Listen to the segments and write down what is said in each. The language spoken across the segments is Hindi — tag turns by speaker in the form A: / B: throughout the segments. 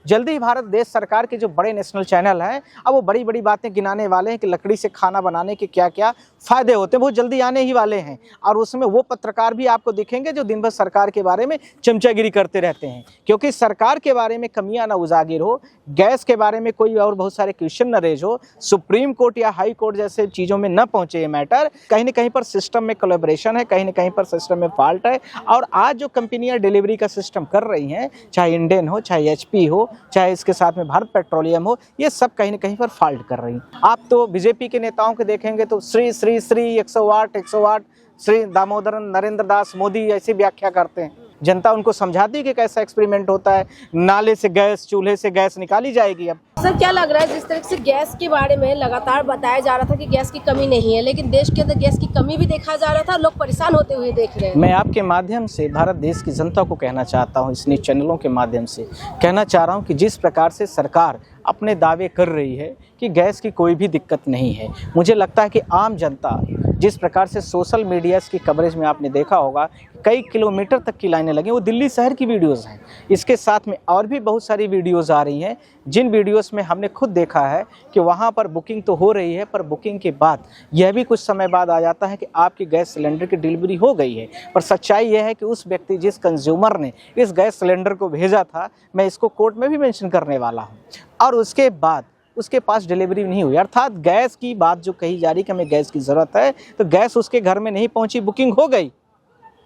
A: जल्दी ही भारत देश सरकार के जो बड़े नेशनल चैनल हैं अब वो बड़ी बड़ी बातें गिनाने वाले हैं कि लकड़ी से खाना बनाने के क्या क्या फ़ायदे होते हैं, वो जल्दी आने ही वाले हैं। और उसमें वो पत्रकार भी आपको दिखेंगे जो दिन भर सरकार के बारे में चमचागिरी करते रहते हैं, क्योंकि सरकार के बारे में कमियां ना उजागर हो, गैस के बारे में कोई और बहुत सारे क्वेश्चन न रेज हो, सुप्रीम कोर्ट या हाई कोर्ट जैसे चीज़ों में न पहुंचे ये मैटर। कहीं ना कहीं पर सिस्टम में कोलैबोरेशन है, कहीं ना कहीं पर सिस्टम में फॉल्ट है। और आज जो कंपनियां डिलीवरी का सिस्टम कर रही हैं, चाहे इंडेन हो, चाहे HP हो, चाहे इसके साथ में भारत पेट्रोलियम हो, ये सब कहीं ना कहीं पर फॉल्ट कर रही हैं। आप तो बीजेपी के नेताओं को देखेंगे तो श्री श्री श्री 108 श्री दामोदरन नरेंद्र दास मोदी ऐसी व्याख्या करते हैं। जनता उनको समझाती है कि कैसा एक्सपेरिमेंट होता है, नाले से गैस, चूल्हे से गैस निकाली जाएगी। अब
B: सर क्या लग रहा है, जिस तरह से गैस के बारे में लगातार बताया जा रहा था कि गैस की कमी नहीं है, लेकिन देश के अंदर गैस की कमी भी देखा जा रहा था, लोग परेशान होते हुए देख रहे हैं।
A: मैं आपके माध्यम से भारत देश की जनता को कहना चाहता हूँ, इस न्यूज़ चैनलों के माध्यम से कहना चाह रहा हूँ कि जिस प्रकार से सरकार अपने दावे कर रही है कि गैस की कोई भी दिक्कत नहीं है, मुझे लगता है कि आम जनता जिस प्रकार से सोशल मीडिया की कवरेज में आपने देखा होगा कई किलोमीटर तक की लाइनें लगी, वो दिल्ली शहर की वीडियोज़ हैं। इसके साथ में और भी बहुत सारी वीडियोज़ आ रही हैं, जिन वीडियोज़ में हमने खुद देखा है कि वहाँ पर बुकिंग तो हो रही है, पर बुकिंग के बाद यह भी कुछ समय बाद आ जाता है कि आपकी गैस सिलेंडर की डिलीवरी हो गई है। पर सच्चाई यह है कि उस व्यक्ति, जिस कंज्यूमर ने इस गैस सिलेंडर को भेजा था, मैं इसको कोर्ट में भी मेंशन करने वाला हूँ, और उसके बाद उसके पास डिलीवरी नहीं हुई। अर्थात गैस की बात जो कही जा रही कि हमें गैस की ज़रूरत है, तो गैस उसके घर में नहीं पहुंची, बुकिंग हो गई,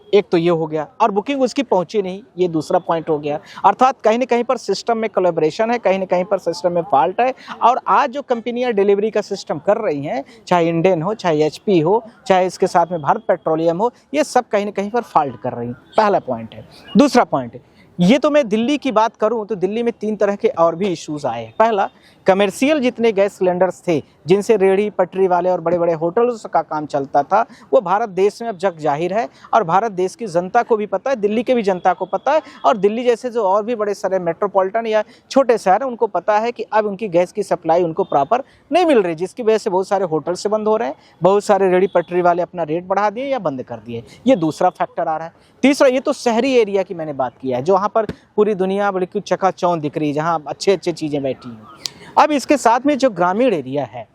A: एक तो ये हो गया, और बुकिंग उसकी पहुंची नहीं, ये दूसरा पॉइंट हो गया। अर्थात कहीं ना कहीं पर सिस्टम में कोलैबोरेशन है, कहीं ना कहीं पर सिस्टम में फॉल्ट है। और आज जो कंपनियां डिलीवरी का सिस्टम कर रही हैं, चाहे इंडेन हो, चाहे HP हो, चाहे इसके साथ में भारत पेट्रोलियम हो, ये सब कहीं ना कहीं पर फॉल्ट कर रही हैं। पहला पॉइंट है। दूसरा पॉइंट है, ये तो मैं दिल्ली की बात करूं तो दिल्ली में 3 तरह के और भी इश्यूज आए हैं। पहला, कमर्शियल जितने गैस सिलेंडर्स थे, जिनसे रेहड़ी पटरी वाले और बड़े बड़े होटलों का काम चलता था, वो भारत देश में अब जग जाहिर है, और भारत देश की जनता को भी पता है, दिल्ली के भी जनता को पता है, और दिल्ली जैसे जो और भी बड़े सारे मेट्रोपॉलिटन या छोटे शहर हैं, उनको पता है कि अब उनकी गैस की सप्लाई उनको प्रॉपर नहीं मिल रही, जिसकी वजह से बहुत सारे होटल से बंद हो रहे हैं, बहुत सारे रेहड़ी पटरी वाले अपना रेट बढ़ा दिए या बंद कर दिए। ये दूसरा फैक्टर आ रहा है। तीसरा, ये तो शहरी एरिया की मैंने बात किया है, जो वहाँ पर पूरी दुनिया बड़ी कुछ चकाचौंध दिख रही है, जहाँ अच्छे अच्छे चीज़ें बैठी हैं। अब इसके साथ में जो ग्रामीण एरिया है,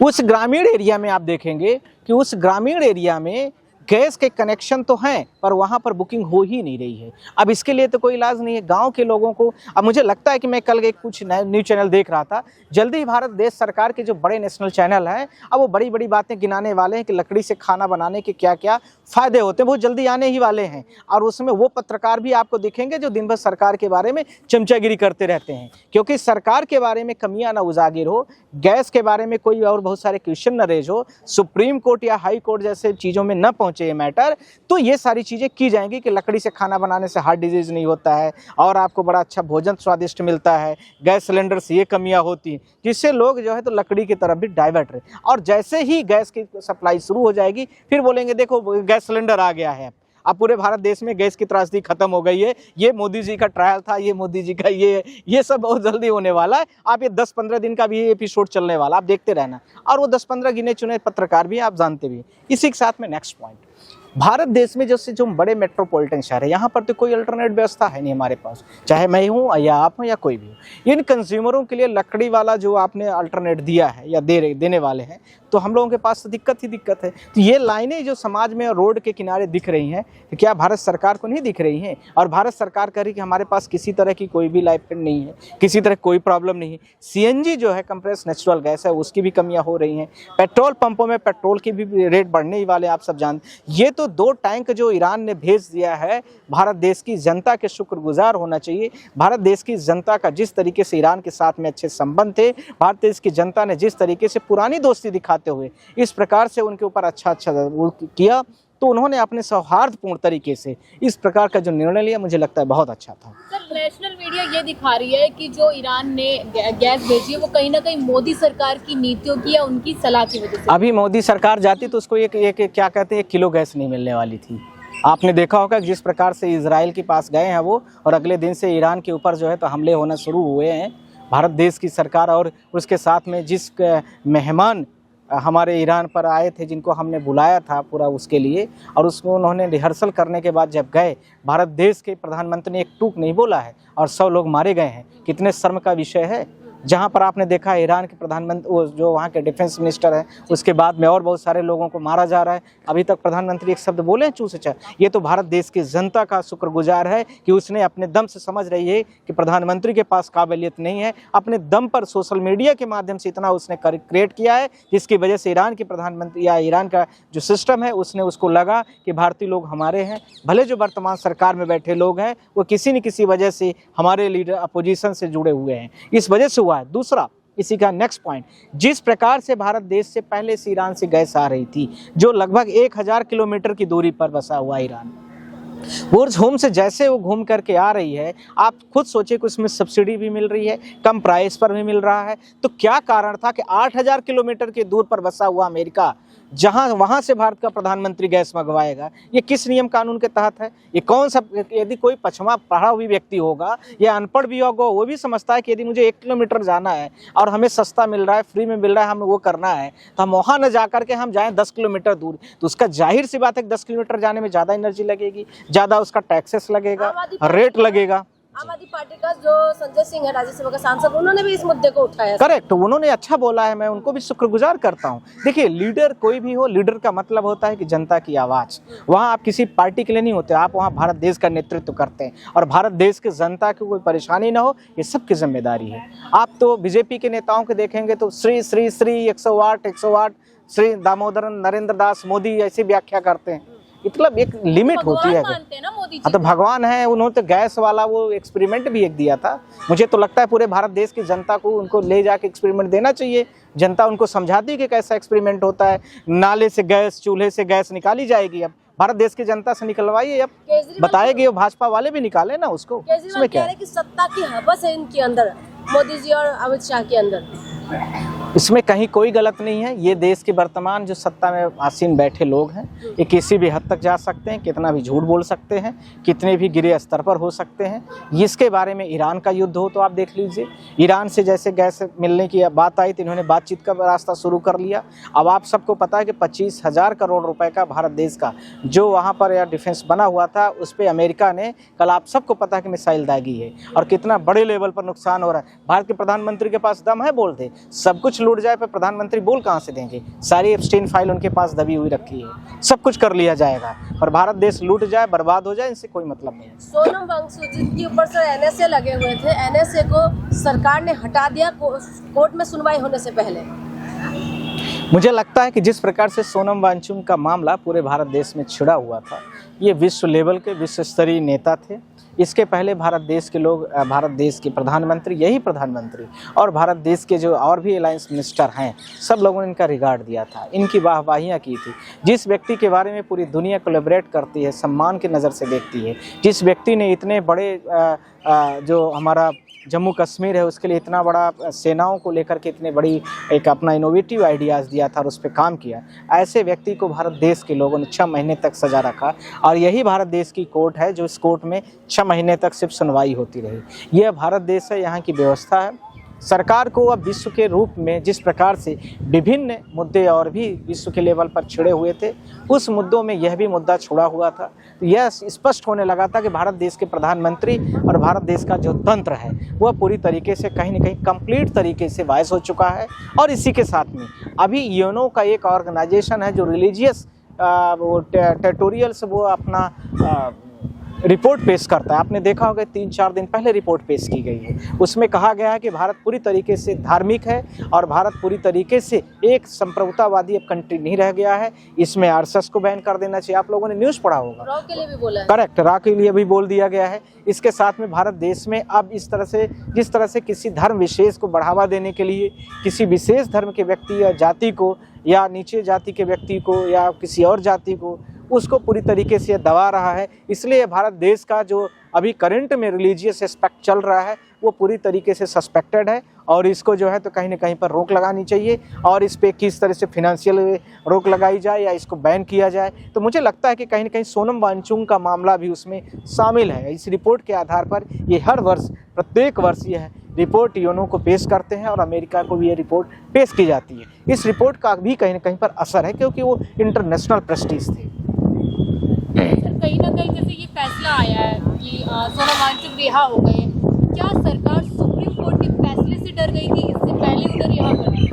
A: उस ग्रामीण एरिया में आप देखेंगे कि उस ग्रामीण एरिया में गैस के कनेक्शन तो हैं, पर वहाँ पर बुकिंग हो ही नहीं रही है। अब इसके लिए तो कोई इलाज नहीं है। गांव के लोगों को, अब मुझे लगता है कि मैं कल एक कुछ न्यूज़ चैनल देख रहा था, जल्दी ही भारत देश सरकार के जो बड़े नेशनल चैनल हैं अब वो बड़ी बड़ी बातें गिनाने वाले हैं कि लकड़ी से खाना बनाने के क्या क्या फ़ायदे होते हैं, वो जल्दी आने ही वाले हैं। और उसमें वो पत्रकार भी आपको दिखेंगे जो दिन भर सरकार के बारे में चमचागिरी करते रहते हैं, क्योंकि सरकार के बारे में कमियां ना उजागर हो, गैस के बारे में कोई और बहुत सारे क्वेश्चन न रेज हो, सुप्रीम कोर्ट या हाई कोर्ट जैसे चीज़ों में न पहुंचे ये मैटर, तो ये सारी चीज़ें की जाएंगी कि लकड़ी से खाना बनाने से हार्ट डिजीज़ नहीं होता है, और आपको बड़ा अच्छा भोजन स्वादिष्ट मिलता है, गैस सिलेंडर से ये कमियां होती हैं, जिससे लोग जो है तो लकड़ी की तरफ भी डाइवर्ट रहे। और जैसे ही गैस की सप्लाई शुरू हो जाएगी, फिर बोलेंगे देखो गैस सिलेंडर आ गया है। अब पूरे भारत देश में गैस की त्रासदी खत्म हो गई है, ये मोदी जी का ट्रायल था, ये मोदी जी का ये सब बहुत जल्दी होने वाला है। आप ये 10-15 दिन का भी एपिसोड चलने वाला, आप देखते रहना। और वो 10-15 गिने चुने पत्रकार भी आप जानते भी। इसी के साथ में नेक्स्ट पॉइंट, भारत देश में जैसे जो बड़े मेट्रोपॉलिटन शहर है, यहाँ पर तो कोई अल्टरनेट व्यवस्था है नहीं हमारे पास, चाहे मैं हूँ या आप हूँ या कोई भी हो। इन कंज्यूमरों के लिए लकड़ी वाला जो आपने अल्टरनेट दिया है या देने वाले हैं, तो हम लोगों के पास तो दिक्कत ही दिक्कत है। तो ये लाइनें जो समाज में रोड के किनारे दिख रही हैं, तो क्या भारत सरकार को नहीं दिख रही हैं? और भारत सरकार कह रही कि हमारे पास किसी तरह की कोई भी लाइफ नहीं है, किसी तरह कोई प्रॉब्लम नहीं है। CNG जो है, कंप्रेस नेचुरल गैस है, उसकी भी कमियाँ हो रही हैं। पेट्रोल पंपों में पेट्रोल की भी रेट बढ़ने ही वाले, आप सब जानते। ये तो 2 टैंक जो ईरान ने भेज दिया है, भारत देश की जनता के शुक्रगुजार होना चाहिए। भारत देश की जनता का जिस तरीके से ईरान के साथ में अच्छे संबंध थे, भारत देश की जनता ने जिस तरीके से पुरानी दोस्ती दिखाते हुए इस प्रकार से उनके ऊपर अच्छा किया, तो उन्होंने अपने सौहार्दपूर्ण तरीके से इस प्रकार का जो निर्णय लिया, मुझे लगता है बहुत अच्छा था।
B: सर, नेशनल मीडिया ये दिखा रही है कि जो ईरान ने गैस भेजी है वो कहीं ना कहीं मोदी सरकार की नीतियों की या उनकी सलाह की वजह से।
A: अभी मोदी सरकार जाती तो उसको एक क्या कहते हैं, 1 किलो गैस नहीं मिलने वाली थी। आपने देखा होगा जिस प्रकार से इजराइल के पास गए हैं वो, और अगले दिन से ईरान के ऊपर जो है तो हमले होना शुरू हुए हैं। भारत देश की सरकार और उसके साथ में जिस मेहमान हमारे ईरान पर आए थे, जिनको हमने बुलाया था पूरा उसके लिए, और उसको उन्होंने रिहर्सल करने के बाद जब गए, भारत देश के प्रधानमंत्री ने एक टूक नहीं बोला है और 100 लोग मारे गए हैं। कितने शर्म का विषय है। जहाँ पर आपने देखा ईरान के प्रधानमंत्री, वो जो वहाँ के डिफेंस मिनिस्टर हैं, उसके बाद में और बहुत सारे लोगों को मारा जा रहा है। अभी तक प्रधानमंत्री एक शब्द बोले हैं चूस चा। ये तो भारत देश की जनता का शुक्रगुजार है कि उसने अपने दम से समझ रही है कि प्रधानमंत्री के पास काबिलियत नहीं है, अपने दम पर सोशल मीडिया के माध्यम से इतना उसने क्रिएट किया है, जिसकी वजह से ईरान के प्रधानमंत्री या ईरान का जो सिस्टम है उसने उसको लगा कि भारतीय लोग हमारे हैं। भले जो वर्तमान सरकार में बैठे लोग हैं वो किसी न किसी वजह से हमारे लीडर अपोजिशन से जुड़े हुए हैं, इस वजह से हुआ है। दूसरा, इसी का नेक्स्ट पॉइंट, जिस प्रकार से भारत देश से पहले से ईरान से गैस आ रही थी, जो लगभग 1000 किलोमीटर की दूरी पर बसा हुआ ईरान, बुर्ज होम से जैसे वो घूम करके आ रही है, आप खुद सोचिए कि उसमें सब्सिडी भी मिल रही है, कम प्राइस पर भी मिल रहा है। तो क्या कारण था कि 8000 किलोमीटर की दूर पर बसा हुआ अमेरिका, जहां वहां से भारत का प्रधानमंत्री गैस मंगवाएगा? ये किस नियम कानून के तहत है? ये कौन सा, यदि कोई पछवा पढ़ा हुआ व्यक्ति होगा या अनपढ़ भी होगा, वो भी समझता है कि यदि मुझे 1 किलोमीटर जाना है और हमें सस्ता मिल रहा है, फ्री में मिल रहा है, हमें वो करना है, तो हम वहाँ न जा करके हम जाएँ 10 किलोमीटर दूर, तो उसका जाहिर सी बात है कि 10 किलोमीटर जाने में ज़्यादा एनर्जी लगेगी, ज़्यादा उसका टैक्सेस लगेगा, रेट लगेगा।
B: आम आदमी पार्टी का जो संजय सिंह है, राज्यसभा का सांसद, उन्होंने भी इस मुद्दे को उठाया।
A: करेक्ट, उन्होंने अच्छा बोला है, मैं उनको भी शुक्रगुजार करता हूं। देखिए, लीडर कोई भी हो, लीडर का मतलब होता है कि जनता की आवाज़। वहां आप किसी पार्टी के लिए नहीं होते, आप वहां भारत देश का नेतृत्व करते हैं, और भारत देश की जनता की कोई परेशानी ना हो, ये सबकी जिम्मेदारी है। आप तो बीजेपी के नेताओं को देखेंगे तो श्री श्री श्री 108 श्री दामोदर नरेंद्र दास मोदी ऐसी व्याख्या करते हैं। मतलब एक लिमिट होती है। हाँ, तो भगवान है। उन्होंने तो गैस वाला वो एक्सपेरिमेंट भी एक दिया था। मुझे तो लगता है पूरे भारत देश की जनता को उनको ले जाके एक्सपेरिमेंट देना चाहिए। जनता उनको समझाती है कि कैसा एक्सपेरिमेंट होता है। नाले से गैस, चूल्हे से गैस निकाली जाएगी। अब भारत देश की जनता से निकलवाइए, अब बताएगी। वो भाजपा वाले भी निकाले ना उसको।
B: केजरीवाल कह रहे हैं कि सत्ता की हवस है इनके अंदर, मोदी जी और अमित शाह के अंदर।
A: इसमें कहीं कोई गलत नहीं है। ये देश के वर्तमान जो सत्ता में आसीन बैठे लोग हैं, ये किसी भी हद तक जा सकते हैं, कितना भी झूठ बोल सकते हैं, कितने भी गिरे स्तर पर हो सकते हैं। इसके बारे में ईरान का युद्ध हो तो आप देख लीजिए, ईरान से जैसे गैस मिलने की बात आई तो इन्होंने बातचीत का रास्ता शुरू कर लिया। अब आप सबको पता है कि 25,000 करोड़ रुपए का भारत देश का जो वहाँ पर या डिफेंस बना हुआ था, उस पर अमेरिका ने, कल आप सबको पता है कि मिसाइल दागी है, और कितना बड़े लेवल पर नुकसान हो रहा है। भारत के प्रधानमंत्री के पास दम है बोल दे, सब कुछ लूट जाए पर प्रधानमंत्री बोल कहाँ से देंगे? सारी एप्स्टीन फाइल उनके पास दबी हुई रखी है, सब कुछ कर लिया जाएगा, पर भारत देश लूट जाए, बर्बाद हो जाए, इनसे कोई मतलब नहीं है।
B: सोनम वांगचुक जिनके ऊपर से एनएसए लगे हुए थे, एनएसए को सरकार ने हटा दिया कोर्ट में सुनवाई होने से पहले।
A: मुझे लगता है कि जिस प्रकार से सोनम वांगचुक का मामला पूरे भारत देश में छिड़ा हुआ था, ये विश्व लेवल के विश्व स्तरीय नेता थे। इसके पहले भारत देश के लोग, भारत देश के प्रधानमंत्री, यही प्रधानमंत्री और भारत देश के जो और भी अलायंस मिनिस्टर हैं, सब लोगों ने इनका रिगार्ड दिया था, इनकी वाहवाहियाँ की थी। जिस व्यक्ति के बारे में पूरी दुनिया कोलैबोरेट करती है, सम्मान की नज़र से देखती है, जिस व्यक्ति ने इतने बड़े जो हमारा जम्मू कश्मीर है उसके लिए इतना बड़ा सेनाओं को लेकर के इतने बड़ी एक अपना इनोवेटिव आइडियाज़ दिया था और उस पर काम किया, ऐसे व्यक्ति को भारत देश के लोगों ने 6 महीने तक सजा रखा। और यही भारत देश की कोर्ट है जो इस कोर्ट में 6 महीने तक सिर्फ सुनवाई होती रही। यह भारत देश है, यहाँ की व्यवस्था है। सरकार को अब विश्व के रूप में जिस प्रकार से विभिन्न मुद्दे और भी विश्व के लेवल पर छिड़े हुए थे, उस मुद्दों में यह भी मुद्दा छुड़ा हुआ था। तो यह स्पष्ट होने लगा था कि भारत देश के प्रधानमंत्री और भारत देश का जो तंत्र है वह पूरी तरीके से कहीं न कहीं कंप्लीट तरीके से वायस हो चुका है। और इसी के साथ में अभी यूएनओ का एक ऑर्गेनाइजेशन है जो रिलीजियस टेरिटोरियल्स वो अपना रिपोर्ट पेश करता है। आपने देखा होगा 3-4 दिन पहले रिपोर्ट पेश की गई है, उसमें कहा गया है कि भारत पूरी तरीके से धार्मिक है और भारत पूरी तरीके से एक संप्रभुतावादी अब कंट्री नहीं रह गया है। इसमें आरएसएस को बैन कर देना चाहिए। आप लोगों ने न्यूज़ पढ़ा होगा,
B: रॉ के लिए भी बोला है।
A: करेक्ट, रॉ के लिए भी बोल दिया गया है। इसके साथ में भारत देश में अब इस तरह से, जिस तरह से किसी धर्म विशेष को बढ़ावा देने के लिए किसी विशेष धर्म के व्यक्ति या जाति को या नीचे जाति के व्यक्ति को या किसी और जाति को, उसको पूरी तरीके से दबा रहा है। इसलिए भारत देश का जो अभी करंट में रिलीजियस एस्पेक्ट चल रहा है वो पूरी तरीके से सस्पेक्टेड है और इसको जो है तो कहीं ना कहीं पर रोक लगानी चाहिए और इस पे किस तरह से फिनेंशियल रोक लगाई जाए या इसको बैन किया जाए। तो मुझे लगता है कि कहीं ना कहीं सोनम वांगचुक का मामला भी उसमें शामिल है। इस रिपोर्ट के आधार पर ये हर वर्ष प्रत्येक वर्ष यह रिपोर्ट यूएनओ को पेश करते हैं और अमेरिका को भी ये रिपोर्ट पेश की जाती है। इस रिपोर्ट का भी कहीं ना कहीं पर असर है क्योंकि वो इंटरनेशनल प्रेस्टीज थे।
C: सर कहीं ना कहीं जैसे ये फैसला आया है कि सोनम वांगचुक रिहा हो गए, क्या सरकार सुप्रीम कोर्ट के फैसले से डर गई थी, इससे पहले उन्हें रिहा कर दिया?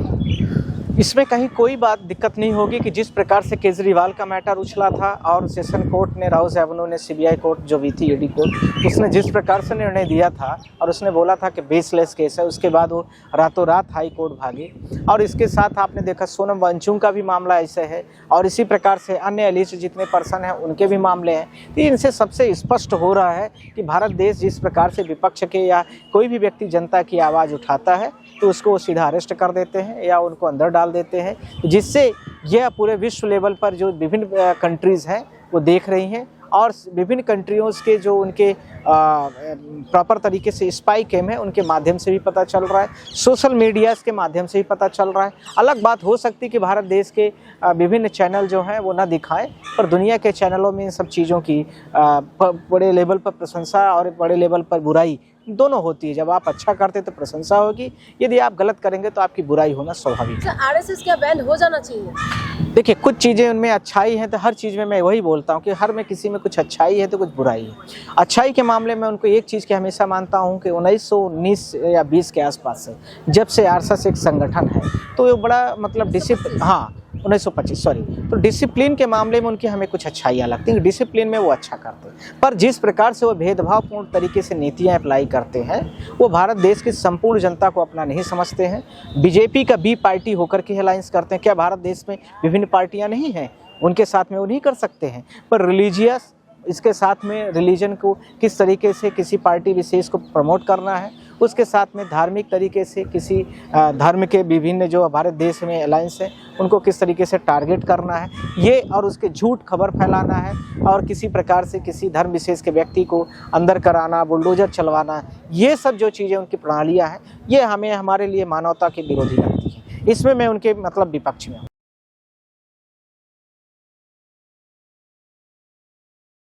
A: इसमें कहीं कोई बात दिक्कत नहीं होगी कि जिस प्रकार से केजरीवाल का मैटर उछला था और सेशन कोर्ट ने राउस एवेन्यू ने सीबीआई कोर्ट जो भी थी ईडी कोर्ट उसने जिस प्रकार से निर्णय दिया था और उसने बोला था कि बेसलेस केस है, उसके बाद वो रातों रात हाई कोर्ट भागे। और इसके साथ आपने देखा सोनम वांगचुक का भी मामला ऐसे है और इसी प्रकार से अन्य एलिस्ट जितने पर्सन हैं उनके भी मामले हैं। तो इनसे सबसे स्पष्ट हो रहा है कि भारत देश जिस प्रकार से विपक्ष के या कोई भी व्यक्ति जनता की आवाज़ उठाता है तो उसको सीधा अरेस्ट कर देते हैं या उनको अंदर डाल देते हैं, जिससे यह पूरे विश्व लेवल पर जो विभिन्न कंट्रीज़ हैं वो देख रही हैं और विभिन्न कंट्रियों के जो उनके प्रॉपर तरीके से स्पाई कैम है उनके माध्यम से भी पता चल रहा है, सोशल मीडियाज़ के माध्यम से भी पता चल रहा है। अलग बात हो सकती है कि भारत देश के विभिन्न चैनल जो हैं वो ना दिखाएं, पर दुनिया के चैनलों में इन सब चीज़ों की बड़े लेवल पर प्रशंसा और बड़े लेवल पर बुराई दोनों होती है। जब आप अच्छा करते तो प्रशंसा होगी, यदि आप गलत करेंगे तो आपकी बुराई होना स्वाभाविक है।
B: आरएसएस क्या बैन हो जाना चाहिए?
A: देखिए कुछ चीज़ें उनमें अच्छाई है तो हर चीज़ में मैं वही बोलता हूँ कि हर में किसी में कुछ अच्छाई है तो कुछ बुराई है। अच्छाई के मामले में उनको एक चीज़ की हमेशा मानता हूँ कि 1919 या 20 के आसपास से जब से आरएसएस एक संगठन है तो ये बड़ा मतलब डिसिप्लिन, हाँ 1925 सॉरी, तो डिसिप्लिन के मामले में उनकी हमें कुछ अच्छाइयाँ लगती हैं, डिसिप्लिन में वो अच्छा करते हैं। पर जिस प्रकार से वो भेदभावपूर्ण तरीके से नीतियाँ अप्लाई करते हैं वो भारत देश की संपूर्ण जनता को अपना नहीं समझते हैं। बीजेपी का बी पार्टी होकर के अलायंस करते हैं। क्या भारत देश में विभिन्न पार्टियाँ नहीं हैं? उनके साथ में वो नहीं कर सकते हैं। पर रिलीजियस इसके साथ में रिलीजन को किस तरीके से किसी पार्टी विशेष को प्रमोट करना है, उसके साथ में धार्मिक तरीके से किसी धर्म के विभिन्न जो भारत देश में अलायंस है उनको किस तरीके से टारगेट करना है, ये और उसके झूठ खबर फैलाना है और किसी प्रकार से किसी धर्म विशेष के व्यक्ति को अंदर कराना, बुलडोजर चलवाना, ये सब जो चीज़ें उनकी प्रणालियाँ हैं ये हमें हमारे लिए मानवता के विरोधी लगती हैं। इसमें मैं उनके मतलब विपक्ष में हूँ।